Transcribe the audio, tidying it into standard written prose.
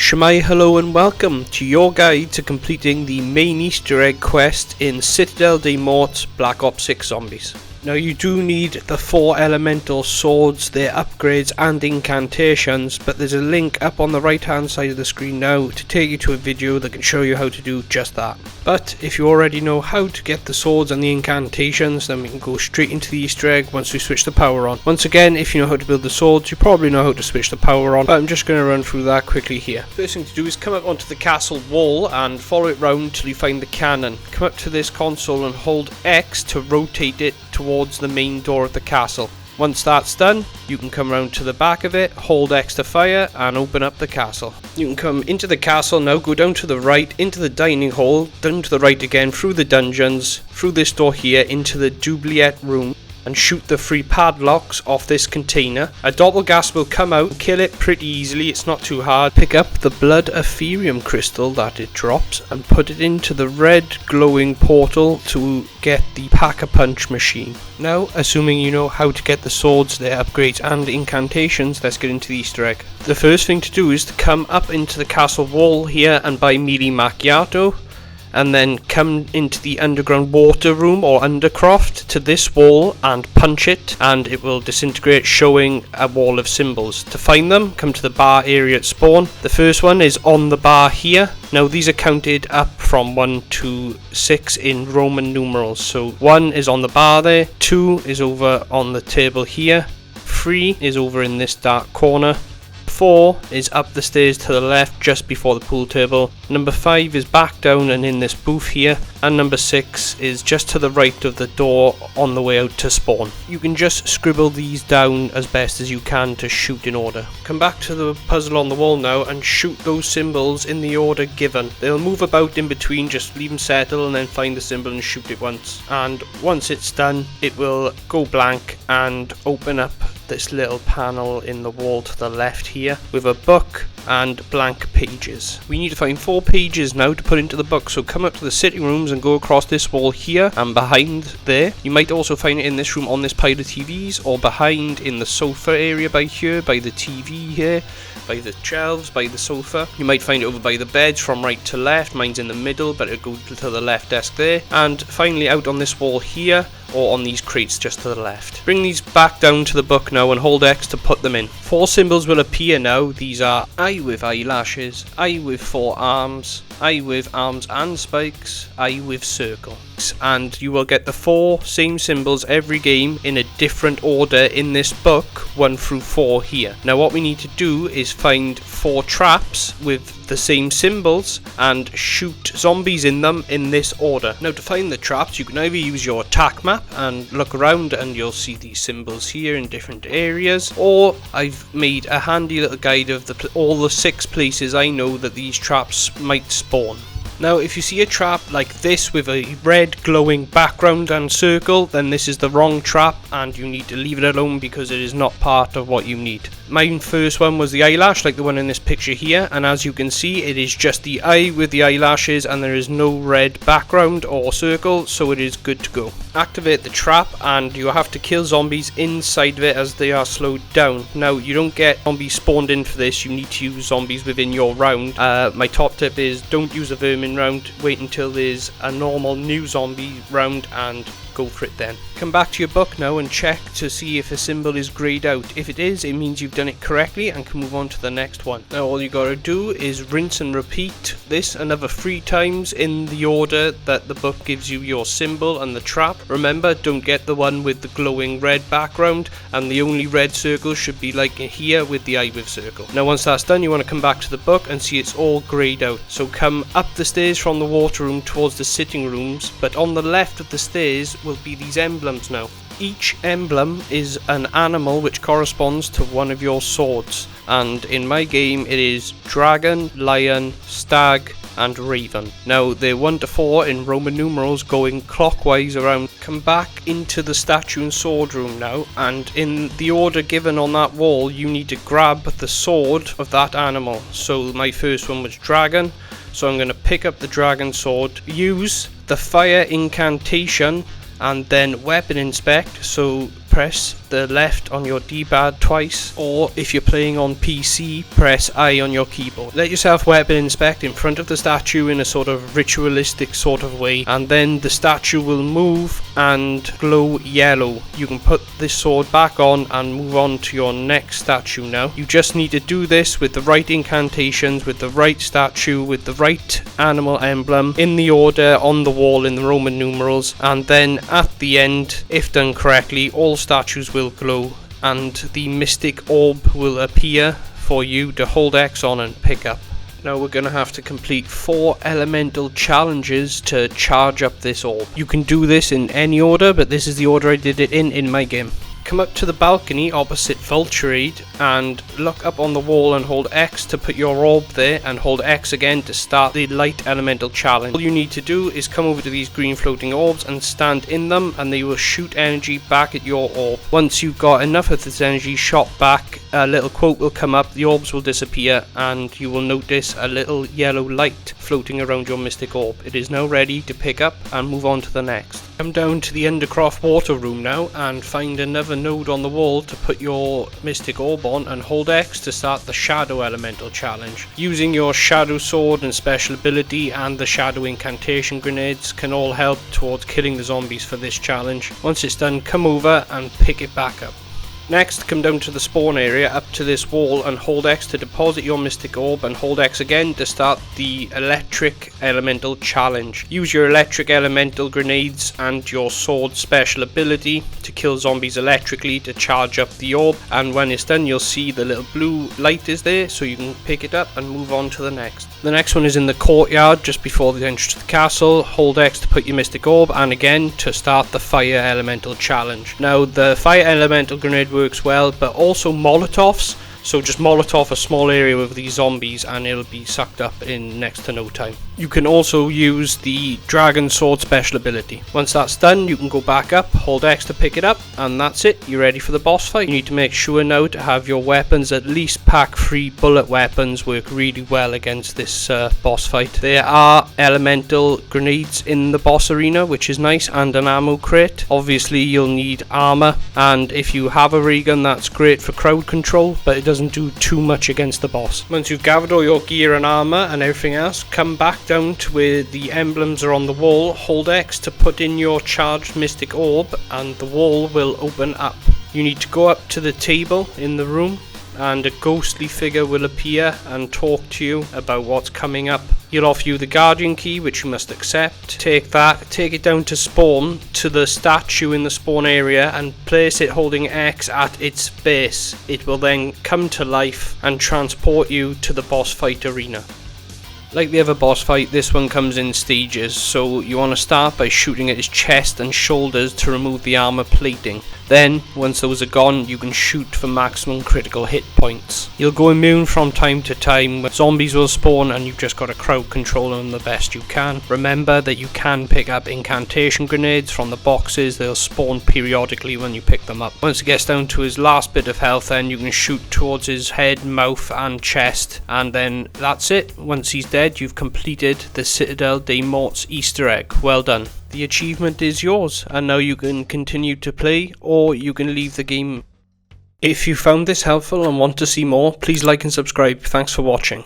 Shemai, hello and welcome to your guide to completing the main Easter egg quest in Citadelle Des Morts Black Ops 6 Zombies. Now you do need the 4 elemental swords, their upgrades and incantations, but there's a link up on the right hand side of the screen now to take you to a video that can show you how to do just that. But if you already know how to get the swords and the incantations, then we can go straight into the Easter egg once we switch the power on. Once again, if you know how to build the swords, you probably know how to switch the power on, but I'm just going to run through that quickly here. First thing to do is come up onto the castle wall and follow it round till you find the cannon. Come up to this console and hold X to rotate it towards the main door of the castle. Once that's done, you can come round to the back of it, hold X to fire and open up the castle. You can come into the castle now, go down to the right, into the dining hall, down to the right again, through the dungeons, through this door here, into the doubliette room, and shoot the 3 padlocks off this container. A doppelgas will come out and kill it pretty easily, it's not too hard. Pick up the blood ethereum crystal that it drops and put it into the red glowing portal to get the pack-a-punch machine. Now, assuming you know how to get the swords, their upgrades and incantations, let's get into the Easter egg. The first thing to do is to come up into the castle wall here and buy mealy macchiato, and then come into the underground water room or undercroft to this wall and punch it, and it will disintegrate, showing a wall of symbols. To find them, come to the bar area at spawn. The first one is on the bar here. Now these are counted up from 1 to 6 in Roman numerals, so 1 is on the bar there, 2 is over on the table here, 3 is over in this dark corner, 4 is up the stairs to the left just before the pool table, number 5 is back down and in this booth here, and number 6 is just to the right of the door on the way out to spawn. You can just scribble these down as best as you can to shoot in order. Come back to the puzzle on the wall now and shoot those symbols in the order given. They'll move about in between, just leave them settle and then find the symbol and shoot it once. And once it's done, it will go blank and open up this little panel in the wall to the left here with a book and blank pages. We need to find 4 pages now to put into the book, so come up to the sitting rooms and go across this wall here and behind there. You might also find it in this room on this pile of TVs, or behind in the sofa area by here, by the TV here, by the shelves, by the sofa. You might find it over by the beds from right to left. Mine's in the middle, but it'll go to the left desk there. And finally out on this wall here, or on these crates just to the left. Bring these back down to the book now and hold X to put them in. 4 symbols will appear now. These are eye with eyelashes, eye with 4 arms, eye with arms and spikes, eye with circle. And you will get the 4 same symbols every game in a different order in this book, 1 through 4 here. Now what we need to do is find 4 traps with the same symbols and shoot zombies in them in this order. Now to find the traps, you can either use your attack map and look around and you'll see these symbols here in different areas, or I've made a handy little guide of all the 6 places I know that these traps might spawn. Now if you see a trap like this with a red glowing background and circle, then this is the wrong trap and you need to leave it alone because it is not part of what you need. My first one was the eyelash, like the one in this picture here, and as you can see it is just the eye with the eyelashes and there is no red background or circle, so it is good to go. Activate the trap and you have to kill zombies inside of it as they are slowed down. Now you don't get zombies spawned in for this, you need to use zombies within your round. My top tip is don't use a vermin round, wait until there's a normal new zombie round and go for it then. Come back to your book now and check to see if a symbol is greyed out. If it is, it means you've done it correctly and can move on to the next one. Now all you gotta do is rinse and repeat this another 3 times in the order that the book gives you your symbol and the trap. Remember, don't get the one with the glowing red background, and the only red circle should be like here with the eye with circle. Now once that's done, you want to come back to the book and see it's all greyed out. So come up the stairs from the water room towards the sitting rooms, but on the left of the stairs will be these emblems now. Each emblem is an animal which corresponds to one of your swords, and in my game it is dragon, lion, stag and raven. Now they're 1 to 4 in Roman numerals going clockwise around. Come back into the statue and sword room now, and in the order given on that wall you need to grab the sword of that animal. So my first one was dragon, so I'm going to pick up the dragon sword, use the fire incantation and then weapon inspect, so press the left on your D-pad twice, or if you're playing on PC, press I on your keyboard. Let yourself weapon inspect in front of the statue in a sort of ritualistic sort of way, and then the statue will move and glow yellow. You can put this sword back on and move on to your next statue now. You just need to do this with the right incantations, with the right statue, with the right animal emblem, in the order on the wall in the Roman numerals, and then at the end, if done correctly, all statues will glow and the mystic orb will appear for you to hold X on and pick up. Now we're going to have to complete 4 elemental challenges to charge up this orb. You can do this in any order, but this is the order I did it in my game. Come up to the balcony opposite Vulturade and look up on the wall and hold X to put your orb there, and hold X again to start the light elemental challenge. All you need to do is come over to these green floating orbs and stand in them, and they will shoot energy back at your orb. Once you've got enough of this energy shot back, a little quote will come up, the orbs will disappear, and you will notice a little yellow light floating around your mystic orb. It is now ready to pick up and move on to the next. Come down to the Undercroft water room now and find another node on the wall to put your mystic orb on, and hold X to start the shadow elemental challenge. Using your shadow sword and special ability and the shadow incantation grenades can all help towards killing the zombies for this challenge. Once it's done, come over and pick it back up. Next, come down to the spawn area up to this wall and hold X to deposit your mystic orb, and hold X again to start the electric elemental challenge. Use your electric elemental grenades and your sword special ability to kill zombies electrically to charge up the orb, and when it's done you'll see the little blue light is there, so you can pick it up and move on to the next. The next one is in the courtyard just before the entrance to the castle. Hold X to put your mystic orb, and again to start the fire elemental challenge. Now the fire elemental grenade works well, but also Molotovs, so just Molotov a small area with these zombies and it'll be sucked up in next to no time. You can also use the Dragon Sword special ability. Once that's done, you can go back up, hold X to pick it up, and that's it, you're ready for the boss fight. You need to make sure now to have your weapons, at least pack-free bullet weapons, work really well against this boss fight. There are elemental grenades in the boss arena, which is nice, and an ammo crate. Obviously you'll need armor, and if you have a ray gun that's great for crowd control, but it doesn't do too much against the boss. Once you've gathered all your gear and armor and everything else, come back down to where the emblems are on the wall, hold X to put in your charged mystic orb, and the wall will open up. You need to go up to the table in the room, and a ghostly figure will appear and talk to you about what's coming up. He'll offer you the guardian key, which you must accept. Take that, take it down to spawn, to the statue in the spawn area, and place it holding X at its base. It will then come to life and transport you to the boss fight arena. Like the other boss fight, this one comes in stages, so you want to start by shooting at his chest and shoulders to remove the armor plating. Then, once those are gone, you can shoot for maximum critical hit points. You'll go immune from time to time when zombies will spawn, and you've just got to crowd control them the best you can. Remember that you can pick up incantation grenades from the boxes, they'll spawn periodically when you pick them up. Once it gets down to his last bit of health, then you can shoot towards his head, mouth and chest, and then that's it. Once he's dead, you've completed the Citadelle Des Morts Easter egg. Well done. The achievement is yours, and now you can continue to play, or you can leave the game. If you found this helpful and want to see more, please like and subscribe. Thanks for watching.